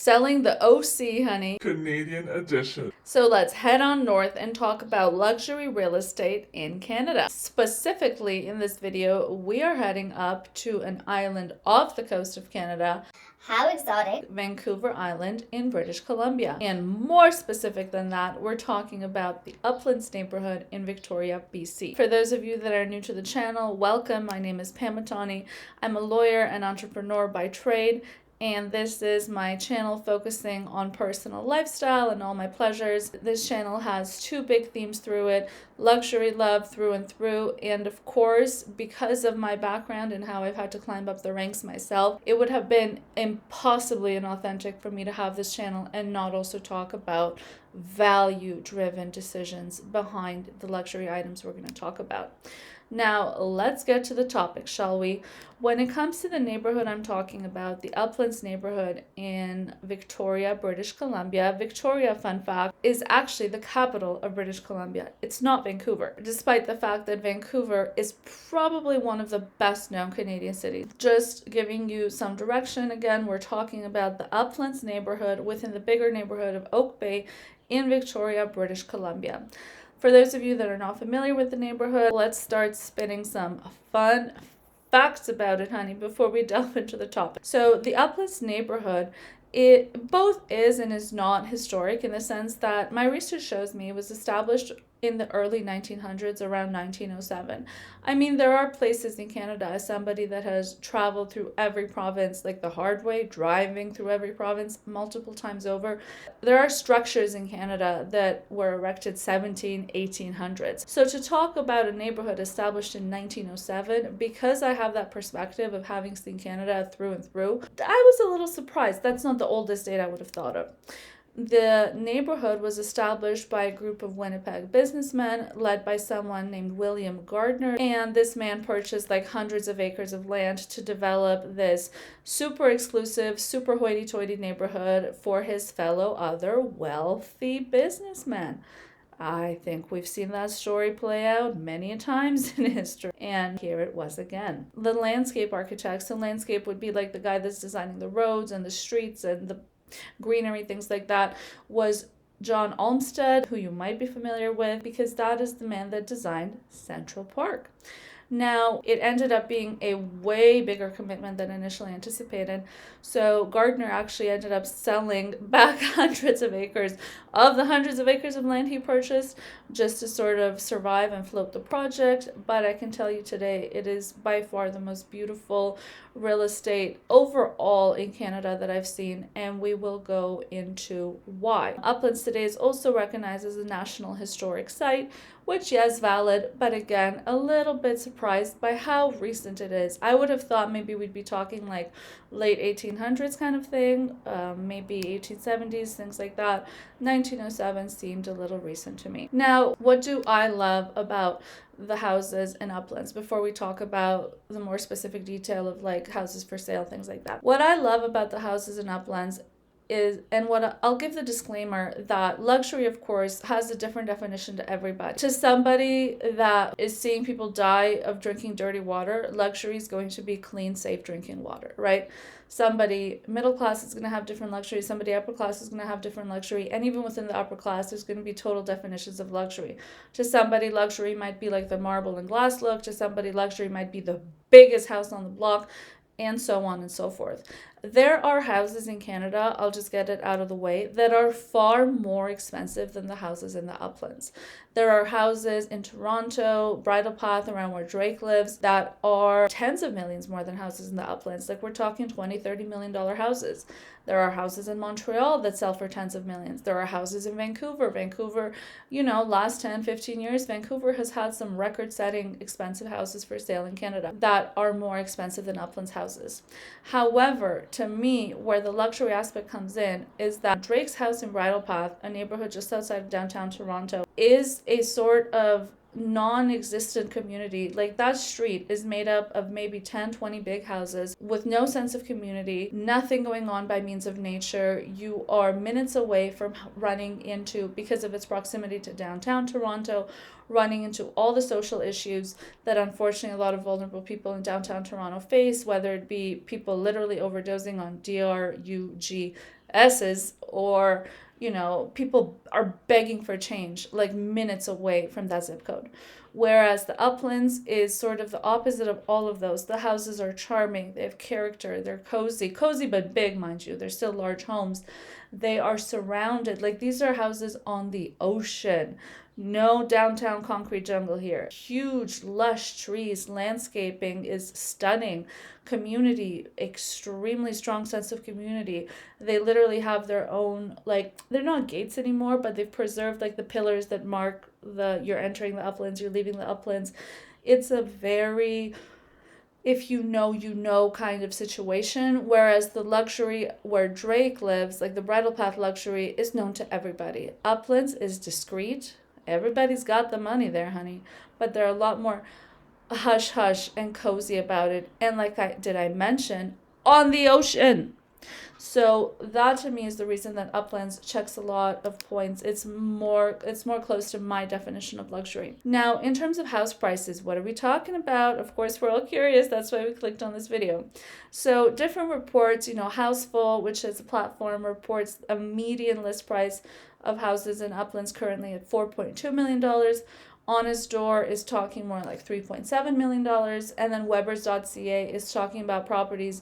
Selling the OC, honey. Canadian edition. So let's head on north and talk about luxury real estate in Canada. Specifically in this video, we are heading up to an island off the coast of Canada. How exotic. Vancouver Island in British Columbia. And more specific than that, we're talking about the Uplands Neighborhood in Victoria, BC. For those of you that are new to the channel, welcome. My name is Pamela. I'm a lawyer and entrepreneur by trade, and this is my channel focusing on personal lifestyle and all my pleasures. This channel has two big themes through it: luxury love through and through, and of course, because of my background and how I've had to climb up the ranks myself, it would have been impossibly inauthentic for me to have this channel and not also talk about value-driven decisions behind the luxury items we're going to talk about. Now, let's get to the topic, shall we? When it comes to the neighborhood I'm talking about, the Uplands neighborhood in Victoria, British Columbia. Victoria, fun fact, is actually the capital of British Columbia. It's not Vancouver, despite the fact that Vancouver is probably one of the best known Canadian cities. Just giving you some direction, again, we're talking about the Uplands neighborhood within the bigger neighborhood of Oak Bay in Victoria, British Columbia. For those of you that are not familiar with the neighborhood, let's start spinning some fun facts about it, honey, before we delve into the topic. So the Uplands neighborhood, it both is and is not historic in the sense that my research shows me it was established in the early 1900s, around 1907. I mean, there are places in Canada, as somebody that has traveled through every province, like the hard way, driving through every province multiple times over. There are structures in Canada that were erected 1800s. So to talk about a neighborhood established in 1907, because I have that perspective of having seen Canada through and through, I was a little surprised. That's not the oldest date I would have thought of. The neighborhood was established by a group of Winnipeg businessmen led by someone named William Gardner, and this man purchased like hundreds of acres of land to develop this super exclusive, super hoity-toity neighborhood for his fellow other wealthy businessmen. I think we've seen that story play out many times in history, and here it was again. The landscape architects, so landscape would be like the guy that's designing the roads and the streets and the greenery, things like that, was John Olmsted, who you might be familiar with because that is the man that designed Central Park. Now, it ended up being a way bigger commitment than initially anticipated. So Gardner actually ended up selling back hundreds of acres of the hundreds of acres of land he purchased just to sort of survive and float the project. But I can tell you today, it is by far the most beautiful real estate overall in Canada that I've seen, and we will go into why. Uplands today is also recognized as a National Historic Site, which, yes, valid, but again, a little bit surprised by how recent it is. I would have thought maybe we'd be talking like late 1800s kind of thing, maybe 1870s, things like that. 1907 seemed a little recent to me. Now, what do I love about the houses in Uplands before we talk about the more specific detail of like houses for sale, things like that? What I love about the houses in Uplands is, and what I'll give the disclaimer that luxury, of course, has a different definition to everybody. To somebody that is seeing people die of drinking dirty water, luxury is going to be clean, safe drinking water, right? Somebody middle class is going to have different luxury. Somebody upper class is going to have different luxury. And even within the upper class, there's going to be total definitions of luxury. To somebody, luxury might be like the marble and glass look. To somebody, luxury might be the biggest house on the block, and so on and so forth. There are houses in Canada, I'll just get it out of the way, that are far more expensive than the houses in the Uplands. There are houses in Toronto, Bridle Path, around where Drake lives, that are tens of millions more than houses in the Uplands. Like we're talking $20-30 million houses. There are houses in Montreal that sell for tens of millions. There are houses in Vancouver. Vancouver, you know, last 10-15 years, Vancouver has had some record-setting expensive houses for sale in Canada that are more expensive than Uplands houses. However, to me, where the luxury aspect comes in is that Drake's house in Bridle Path, a neighborhood just outside of downtown Toronto, is a sort of non-existent community. Like that street is made up of maybe 10-20 big houses with no sense of community, nothing going on by means of nature. You are minutes away from running into, because of its proximity to downtown Toronto, running into all the social issues that unfortunately a lot of vulnerable people in downtown Toronto face, whether it be people literally overdosing on DRUG S's, or people are begging for change like minutes away from that zip code. Whereas the Uplands is sort of the opposite of all of those. The houses are charming, they have character, they're cozy but big, mind you. They're still large homes. They are surrounded, like these are houses on the ocean. No downtown concrete jungle here. Huge, lush trees. Landscaping is stunning. Community, extremely strong sense of community. They literally have their own, like, they're not gates anymore, but they've preserved like the pillars that mark you're entering the Uplands, you're leaving the Uplands. It's a very, if you know kind of situation. Whereas the luxury where Drake lives, like the Bridle Path luxury, is known to everybody. Uplands is discreet. Everybody's got the money there, honey. But they're a lot more hush hush and cozy about it. And like I mention, on the ocean. So that to me is the reason that Uplands checks a lot of points. It's more close to my definition of luxury. Now, in terms of house prices, what are we talking about? Of course, we're all curious. That's why we clicked on this video. So different reports, Houseful, which is a platform, reports a median list price of houses in Uplands currently at $4.2 million. Honest Door is talking more like $3.7 million. And then Webbers.ca is talking about properties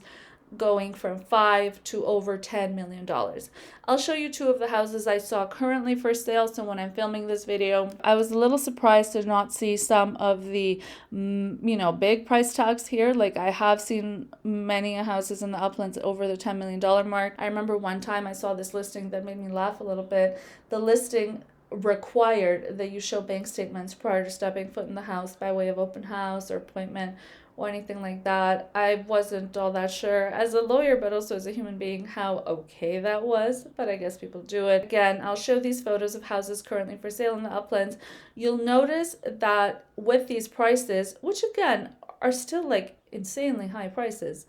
going from $5 to over $10 million. I'll show you two of the houses I saw currently for sale. So when I'm filming this video, I was a little surprised to not see some of the, big price tags here. Like I have seen many houses in the Uplands over the $10 million mark. I remember one time I saw this listing that made me laugh a little bit. The listing required that you show bank statements prior to stepping foot in the house by way of open house or appointment or anything like that. I wasn't all that sure as a lawyer, but also as a human being, how okay that was, but I guess people do it. Again, I'll show these photos of houses currently for sale in the Uplands. You'll notice that with these prices, which again are still like insanely high prices,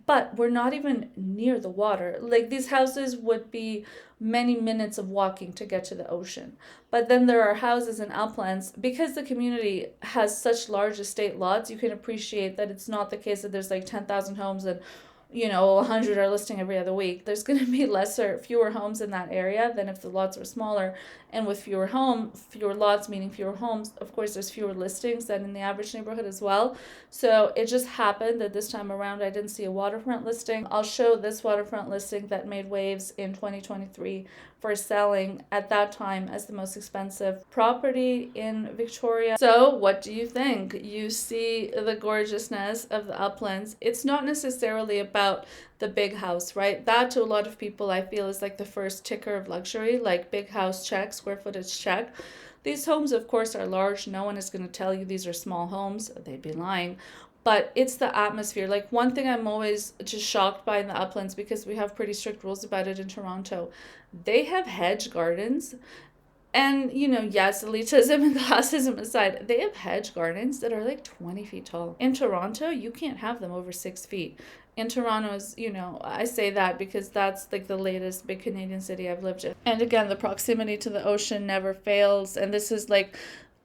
but we're not even near the water. Like these houses would be many minutes of walking to get to the ocean. But then there are houses in Uplands, because the community has such large estate lots, you can appreciate that it's not the case that there's like 10,000 homes and 100 are listing every other week. There's going to be fewer homes in that area than if the lots were smaller. And with fewer lots, meaning fewer homes, of course, there's fewer listings than in the average neighborhood as well. So it just happened that this time around, I didn't see a waterfront listing. I'll show this waterfront listing that made waves in 2023 for selling at that time as the most expensive property in Victoria. So what do you think? You see the gorgeousness of the Uplands. It's not necessarily about the big house, right? That to a lot of people I feel is like the first ticker of luxury, like big house check, square footage check. These homes, of course, are large. No one is going to tell you these are small homes. They'd be lying. But it's the atmosphere. Like one thing I'm always just shocked by in the Uplands, because we have pretty strict rules about it in Toronto, they have hedge gardens. And, yes, elitism and classism aside, they have hedge gardens that are like 20 feet tall. In Toronto, you can't have them over 6 feet. In Toronto's, I say that because that's like the latest big Canadian city I've lived in. And again, the proximity to the ocean never fails. And this is like,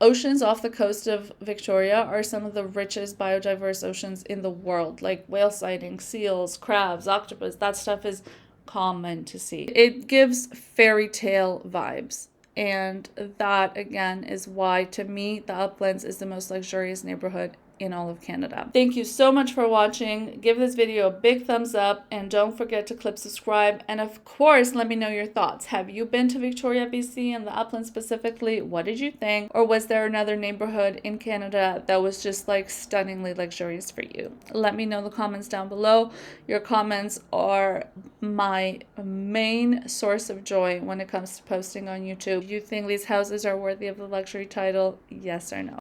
oceans off the coast of Victoria are some of the richest biodiverse oceans in the world. Like whale sightings, seals, crabs, octopus, that stuff is common to see. It gives fairy tale vibes. And that, again, is why, to me, the Uplands is the most luxurious neighborhood in all of Canada. Thank you so much for watching. Give this video a big thumbs up and don't forget to click subscribe. And of course, let me know your thoughts. Have you been to Victoria, BC and the Uplands specifically? What did you think? Or was there another neighborhood in Canada that was just like stunningly luxurious for you? Let me know in the comments down below. Your comments are my main source of joy when it comes to posting on YouTube. Do you think these houses are worthy of the luxury title? Yes or no?